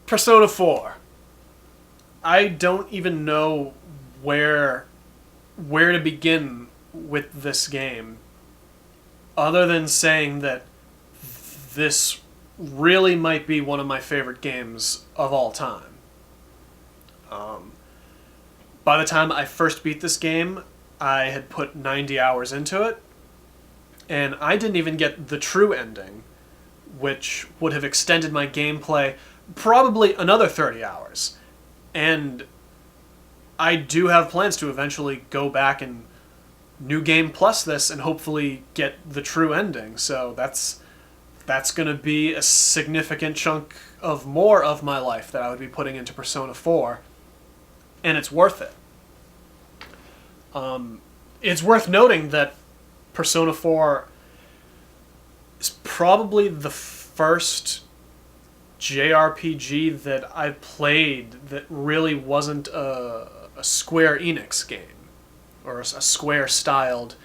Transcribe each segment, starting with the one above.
Persona 4. I don't even know where to begin with this game, other than saying that this really might be one of my favorite games of all time. By the time I first beat this game, I had put 90 hours into it, and I didn't even get the true ending, which would have extended my gameplay probably another 30 hours. And I do have plans to eventually go back and New Game Plus this and hopefully get the true ending. So that's going to be a significant chunk of more of my life that I would be putting into Persona 4. And it's worth it. It's worth noting that Persona 4 is probably the first JRPG that I played that really wasn't a Square Enix game, or a Square-styled,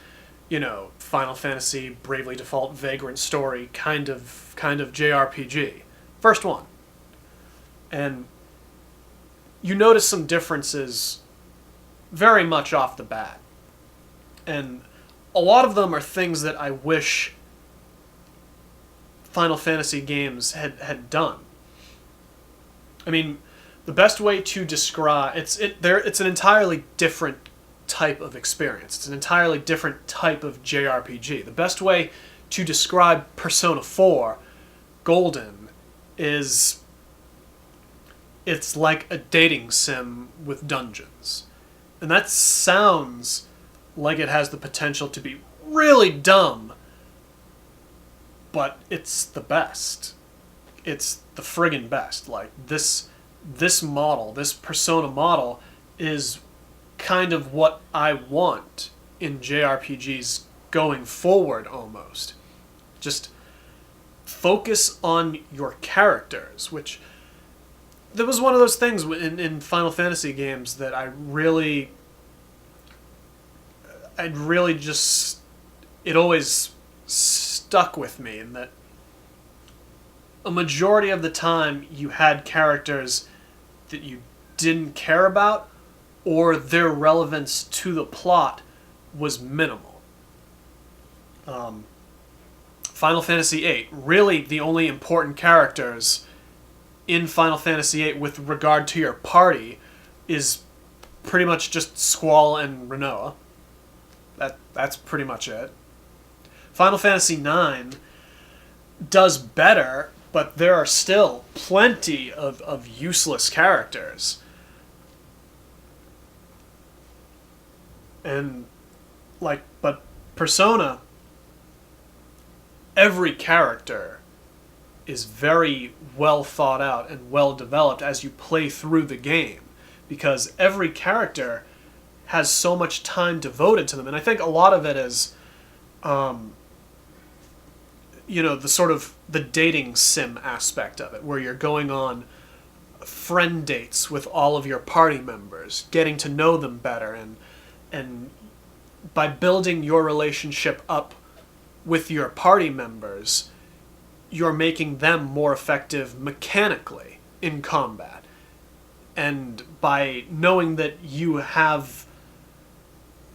Final Fantasy, Bravely Default, Vagrant Story kind of JRPG. First one. And you notice some differences very much off the bat. And a lot of them are things that I wish Final Fantasy games had done. I mean, the best way to describe it's an entirely different type of experience. It's an entirely different type of JRPG. The best way to describe Persona 4 Golden is it's like a dating sim with dungeons. And that sounds like it has the potential to be really dumb, but it's the best. It's the friggin' best. Like, this model, this Persona model, is kind of what I want in JRPGs going forward, almost. Just focus on your characters, which that was one of those things in Final Fantasy games that I'd really just, it always stuck with me, in that a majority of the time you had characters that you didn't care about, or their relevance to the plot was minimal. Final Fantasy VIII, really the only important characters in Final Fantasy VIII with regard to your party is pretty much just Squall and Rinoa. That's pretty much it. Final Fantasy IX does better, but there are still plenty of useless characters. And, but Persona, every character is very well thought out and well developed as you play through the game, because every character has so much time devoted to them. And I think a lot of it is, the sort of the dating sim aspect of it, where you're going on friend dates with all of your party members, getting to know them better, and by building your relationship up with your party members, you're making them more effective mechanically in combat. And by knowing that you have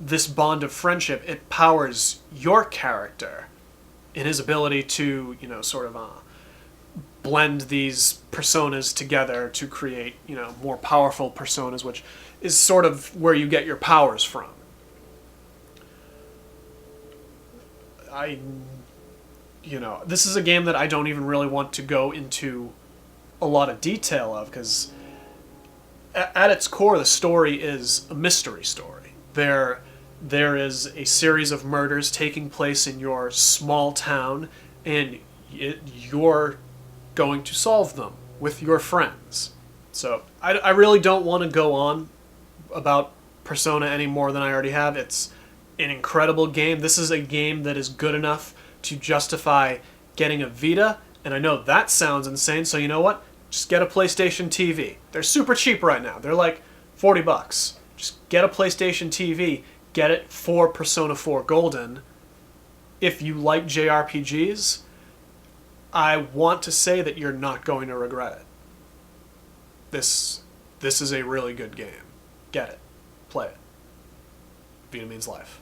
this bond of friendship, it powers your character in his ability to, blend these personas together to create, more powerful personas, which is sort of where you get your powers from. This is a game that I don't even really want to go into a lot of detail of, because at its core, the story is a mystery story. There is a series of murders taking place in your small town, and you're going to solve them with your friends. So I really don't want to go on about Persona any more than I already have. It's an incredible game. This is a game that is good enough to justify getting a Vita, and I know that sounds insane, so you know what? Just get a PlayStation TV. They're super cheap right now. They're like $40. Just get a PlayStation TV, get it for Persona 4 Golden. If you like JRPGs, I want to say that you're not going to regret it. this is a really good game. Get it. Play it. Vita means life.